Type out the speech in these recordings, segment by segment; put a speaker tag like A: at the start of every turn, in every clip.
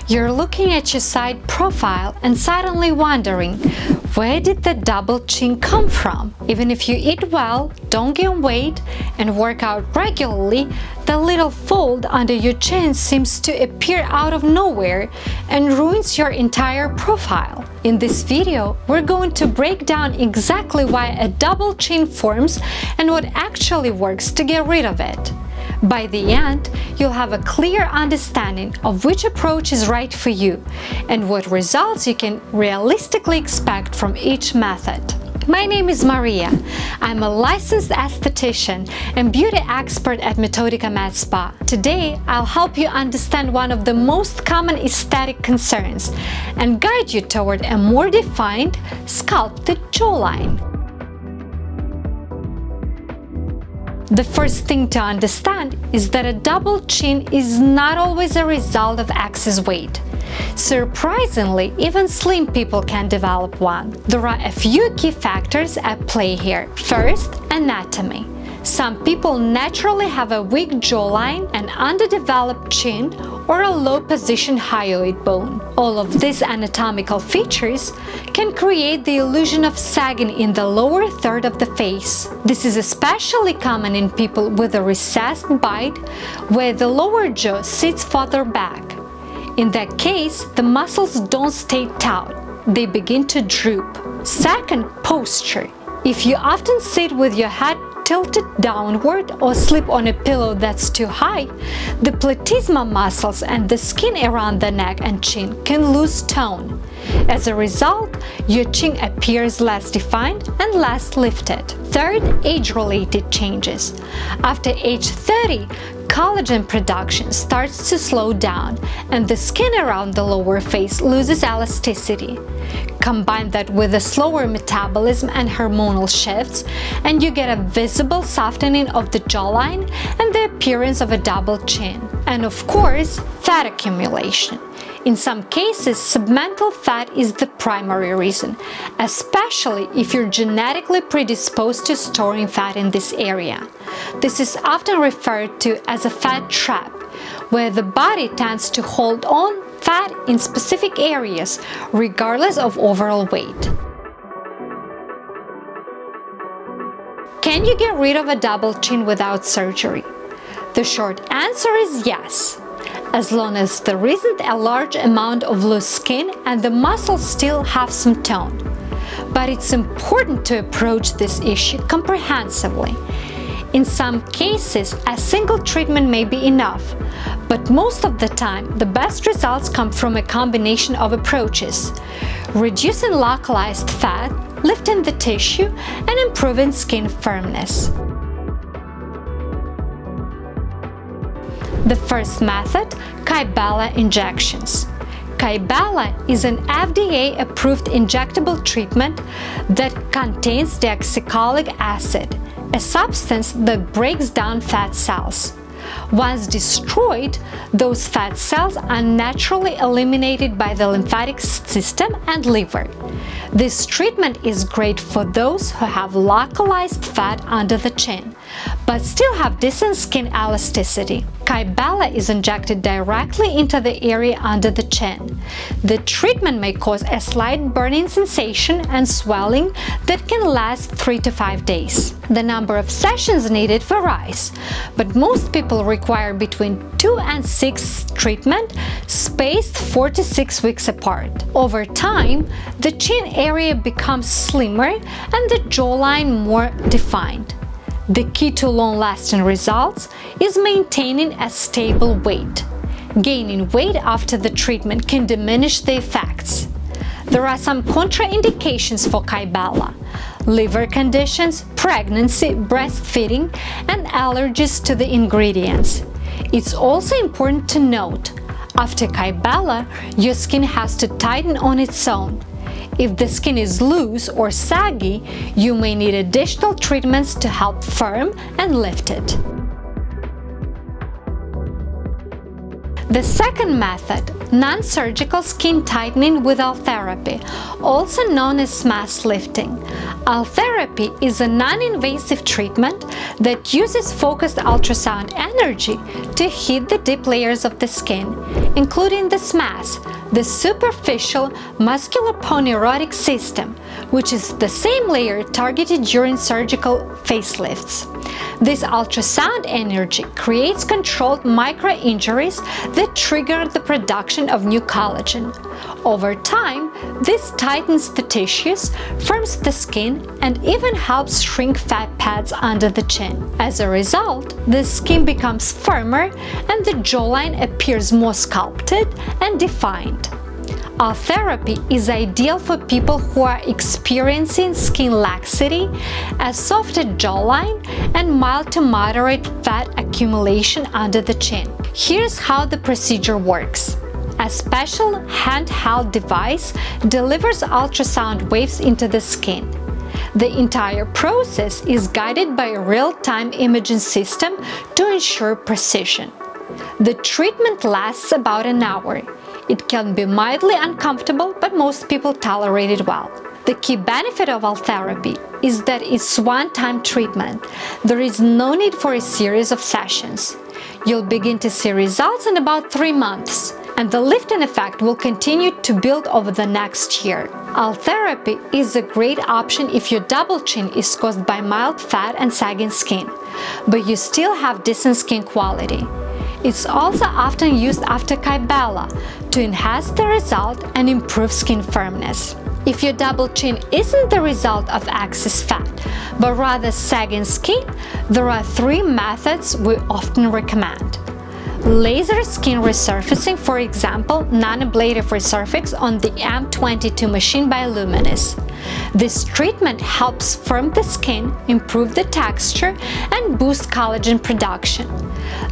A: You're looking at your side profile and suddenly wondering, where did the double chin come from? Even if you eat well, don't gain weight, and work out regularly, the little fold under your chin seems to appear out of nowhere and ruins your entire profile. In this video, we're going to break down exactly why a double chin forms and what actually works to get rid of it. By the end, you'll have a clear understanding of which approach is right for you and what results you can realistically expect from each method. My name is Maria. I'm a licensed esthetician and beauty expert at Metodica Med Spa. Today, I'll help you understand one of the most common aesthetic concerns and guide you toward a more defined, sculpted jawline. The first thing to understand is that a double chin is not always a result of excess weight. Surprisingly, even slim people can develop one. There are a few key factors at play here. First, anatomy. Some people naturally have a weak jawline, an underdeveloped chin, or a low-position hyoid bone. All of these anatomical features can create the illusion of sagging in the lower third of the face. This is especially common in people with a recessed bite, where the lower jaw sits farther back. In that case, the muscles don't stay taut, they begin to droop. Second, posture. If you often sit with your head tilted downward or sleep on a pillow that's too high, the platysma muscles and the skin around the neck and chin can lose tone. As a result, your chin appears less defined and less lifted. Third, age-related changes. After age 30, collagen production starts to slow down and the skin around the lower face loses elasticity. Combine that with a slower metabolism and hormonal shifts, and you get a visible softening of the jawline and the appearance of a double chin. And of course, fat accumulation. In some cases, submental fat is the primary reason, especially if you're genetically predisposed to storing fat in this area. This is often referred to as a fat trap, where the body tends to hold on fat in specific areas, regardless of overall weight. Can you get rid of a double chin without surgery? The short answer is yes, as long as there isn't a large amount of loose skin and the muscles still have some tone. But it's important to approach this issue comprehensively. In some cases, a single treatment may be enough, but most of the time, the best results come from a combination of approaches: reducing localized fat, lifting the tissue, and improving skin firmness. The first method, Kybella injections. Kybella is an FDA-approved injectable treatment that contains deoxycholic acid, a substance that breaks down fat cells. Once destroyed, those fat cells are naturally eliminated by the lymphatic system and liver. This treatment is great for those who have localized fat under the chin, but still have decent skin elasticity. Kybella is injected directly into the area under the chin. The treatment may cause a slight burning sensation and swelling that can last 3 to 5 days. The number of sessions needed varies, but most people require between 2 and 6 treatments spaced 4 to 6 weeks apart. Over time, the chin area becomes slimmer and the jawline more defined. The key to long-lasting results is maintaining a stable weight. Gaining weight after the treatment can diminish the effects. There are some contraindications for Kybella: liver conditions, pregnancy, breastfeeding, and allergies to the ingredients. It's also important to note, after Kybella, your skin has to tighten on its own. If the skin is loose or saggy, you may need additional treatments to help firm and lift it. The second method, non-surgical skin tightening with Ultherapy, also known as mass lifting. Ultherapy is a non-invasive treatment that uses focused ultrasound energy to hit the deep layers of the skin, including the SMAS, the superficial musculoponeurotic system, which is the same layer targeted during surgical facelifts. This ultrasound energy creates controlled micro-injuries that trigger the production of new collagen. Over time, this tightens the tissues, firms the skin, and even helps shrink fat pads under the chin. As a result, the skin becomes firmer and the jawline appears more sculpted and defined. Ultherapy is ideal for people who are experiencing skin laxity, a softer jawline, and mild to moderate fat accumulation under the chin. Here's how the procedure works. A special handheld device delivers ultrasound waves into the skin. The entire process is guided by a real-time imaging system to ensure precision. The treatment lasts about an hour. It can be mildly uncomfortable, but most people tolerate it well. The key benefit of Ultherapy is that it's one-time treatment. There is no need for a series of sessions. You'll begin to see results in about 3 months, and the lifting effect will continue to build over the next year. Ultherapy is a great option if your double chin is caused by mild fat and sagging skin, but you still have decent skin quality. It's also often used after Kybella to enhance the result and improve skin firmness. If your double chin isn't the result of excess fat, but rather sagging skin, there are 3 methods we often recommend. Laser skin resurfacing, for example, non-ablative resurfacing on the M22 machine by Luminous. This treatment helps firm the skin, improve the texture, and boost collagen production.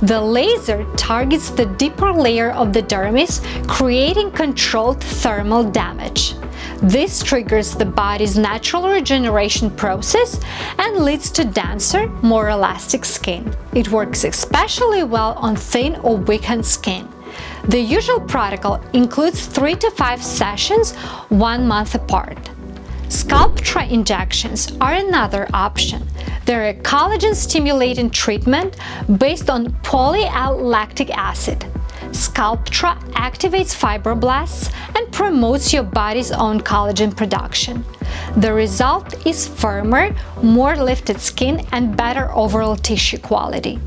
A: The laser targets the deeper layer of the dermis, creating controlled thermal damage. This triggers the body's natural regeneration process and leads to denser, more elastic skin. It works especially well on thin or weakened skin. The usual protocol includes 3 to 5 sessions, 1 month apart. Sculptra injections are another option. They're a collagen-stimulating treatment based on polyl-lactic acid. Sculptra activates fibroblasts and promotes your body's own collagen production. The result is firmer, more lifted skin and better overall tissue quality.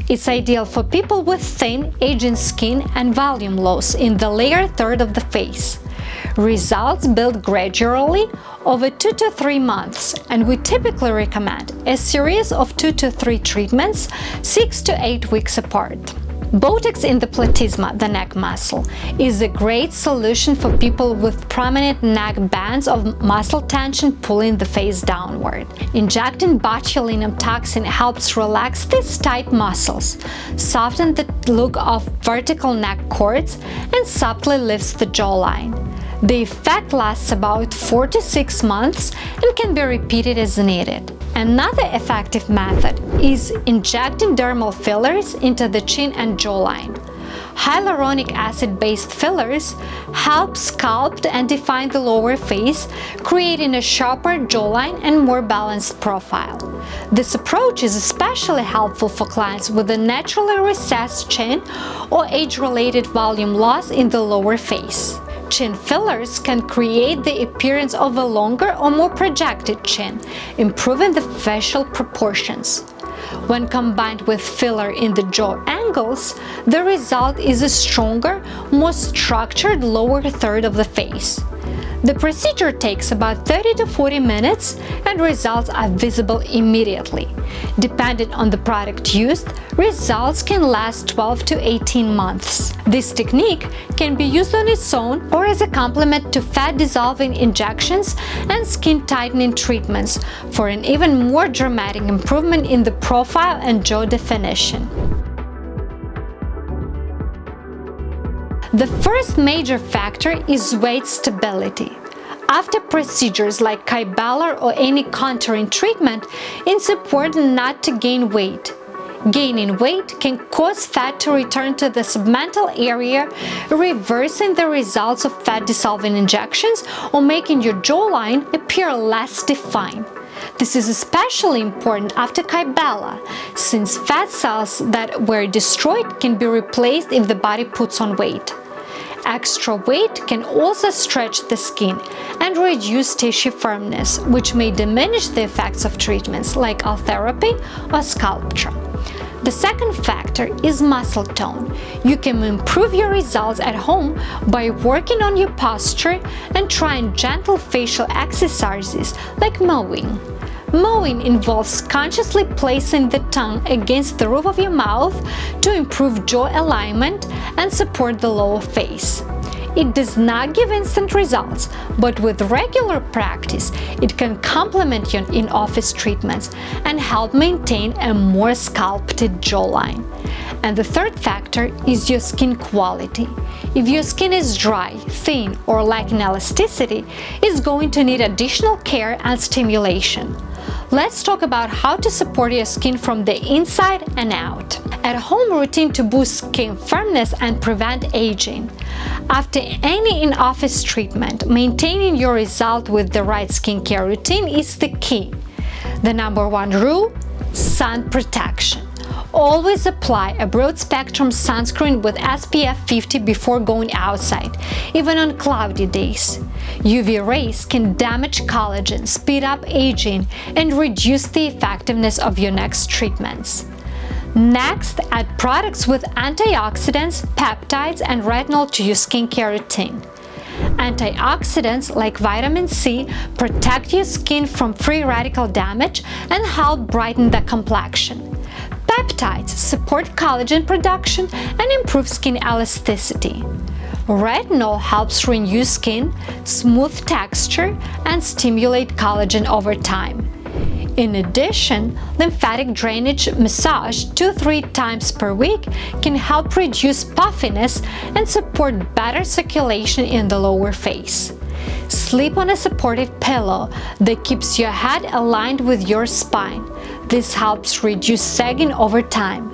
A: It's ideal for people with thin, aging skin and volume loss in the lower third of the face. Results build gradually over 2 to 3 months, and we typically recommend a series of 2 to 3 treatments, 6 to 8 weeks apart. Botox in the platysma, the neck muscle, is a great solution for people with prominent neck bands of muscle tension pulling the face downward. Injecting botulinum toxin helps relax these tight muscles, soften the look of vertical neck cords, and subtly lifts the jawline. The effect lasts about 4 to 6 months and can be repeated as needed. Another effective method is injecting dermal fillers into the chin and jawline. Hyaluronic acid-based fillers help sculpt and define the lower face, creating a sharper jawline and more balanced profile. This approach is especially helpful for clients with a naturally recessed chin or age-related volume loss in the lower face. Chin fillers can create the appearance of a longer or more projected chin, improving the facial proportions. When combined with filler in the jaw angles, the result is a stronger, more structured lower third of the face. The procedure takes about 30 to 40 minutes and results are visible immediately. Depending on the product used, results can last 12 to 18 months. This technique can be used on its own or as a complement to fat-dissolving injections and skin-tightening treatments for an even more dramatic improvement in the profile and jaw definition. The first major factor is weight stability. After procedures like Kybella or any contouring treatment, it's important not to gain weight. Gaining weight can cause fat to return to the submental area, reversing the results of fat-dissolving injections or making your jawline appear less defined. This is especially important after Kybella, since fat cells that were destroyed can be replaced if the body puts on weight. Extra weight can also stretch the skin and reduce tissue firmness, which may diminish the effects of treatments like Ultherapy or Sculptra. The second factor is muscle tone. You can improve your results at home by working on your posture and trying gentle facial exercises like mowing. Mowing involves consciously placing the tongue against the roof of your mouth to improve jaw alignment and support the lower face. It does not give instant results, but with regular practice, it can complement your in-office treatments and help maintain a more sculpted jawline. And the third factor is your skin quality. If your skin is dry, thin, or lacking elasticity, it's going to need additional care and stimulation. Let's talk about how to support your skin from the inside and out. At-home routine to boost skin firmness and prevent aging. After any in-office treatment, maintaining your result with the right skincare routine is the key. The number one rule: sun protection. Always apply a broad-spectrum sunscreen with SPF 50 before going outside, even on cloudy days. UV rays can damage collagen, speed up aging, and reduce the effectiveness of your next treatments. Next, add products with antioxidants, peptides, and retinol to your skincare routine. Antioxidants like vitamin C protect your skin from free radical damage and help brighten the complexion. Peptides support collagen production and improve skin elasticity. Retinol helps renew skin, smooth texture, and stimulate collagen over time. In addition, lymphatic drainage massage 2-3 times per week can help reduce puffiness and support better circulation in the lower face. Sleep on a supportive pillow that keeps your head aligned with your spine. This helps reduce sagging over time.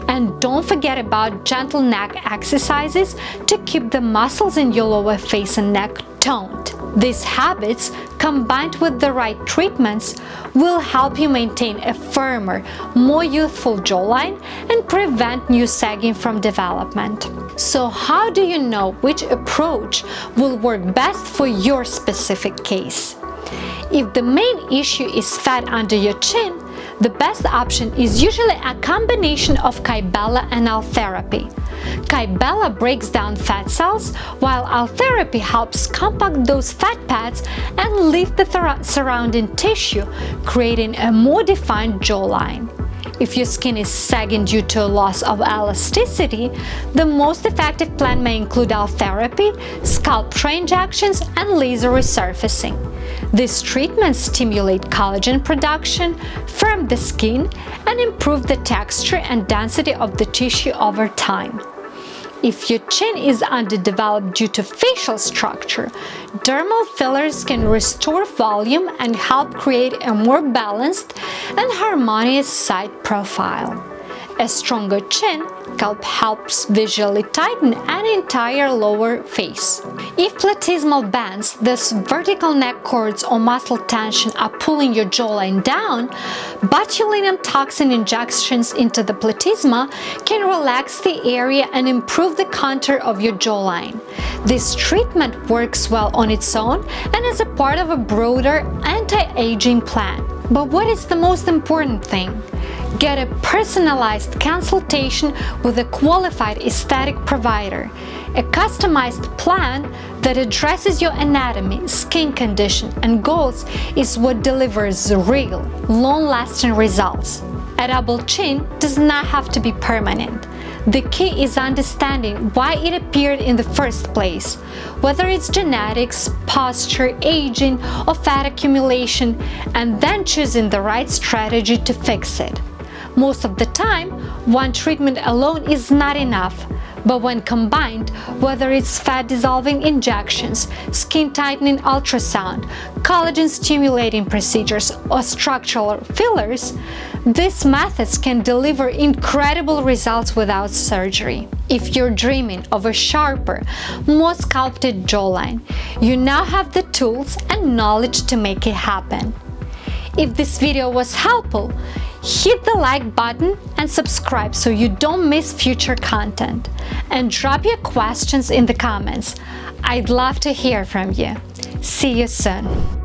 A: And don't forget about gentle neck exercises to keep the muscles in your lower face and neck toned. These habits, combined with the right treatments, will help you maintain a firmer, more youthful jawline and prevent new sagging from development. So how do you know which approach will work best for your specific case? If the main issue is fat under your chin, the best option is usually a combination of Kybella and Ultherapy. Kybella breaks down fat cells, while Ultherapy helps compact those fat pads and lift the surrounding tissue, creating a more defined jawline. If your skin is sagging due to a loss of elasticity, the most effective plan may include Ultherapy, Sculptra injections, and laser resurfacing. These treatments stimulate collagen production, firm the skin, and improve the texture and density of the tissue over time. If your chin is underdeveloped due to facial structure, dermal fillers can restore volume and help create a more balanced and harmonious side profile. A stronger chin helps visually tighten an entire lower face. If platysmal bands, those vertical neck cords or muscle tension, are pulling your jawline down, botulinum toxin injections into the platysma can relax the area and improve the contour of your jawline. This treatment works well on its own and is a part of a broader anti-aging plan. But what is the most important thing? Get a personalized consultation with a qualified aesthetic provider. A customized plan that addresses your anatomy, skin condition, and goals is what delivers real, long-lasting results. A double chin does not have to be permanent. The key is understanding why it appeared in the first place, whether it's genetics, posture, aging, or fat accumulation, and then choosing the right strategy to fix it. Most of the time, one treatment alone is not enough, But when combined, whether it's fat-dissolving injections, skin-tightening ultrasound, collagen-stimulating procedures, or structural fillers, these methods can deliver incredible results without surgery. If you're dreaming of a sharper, more sculpted jawline, you now have the tools and knowledge to make it happen. If this video was helpful, hit the like button and subscribe so you don't miss future content. And drop your questions in the comments. I'd love to hear from you. See you soon.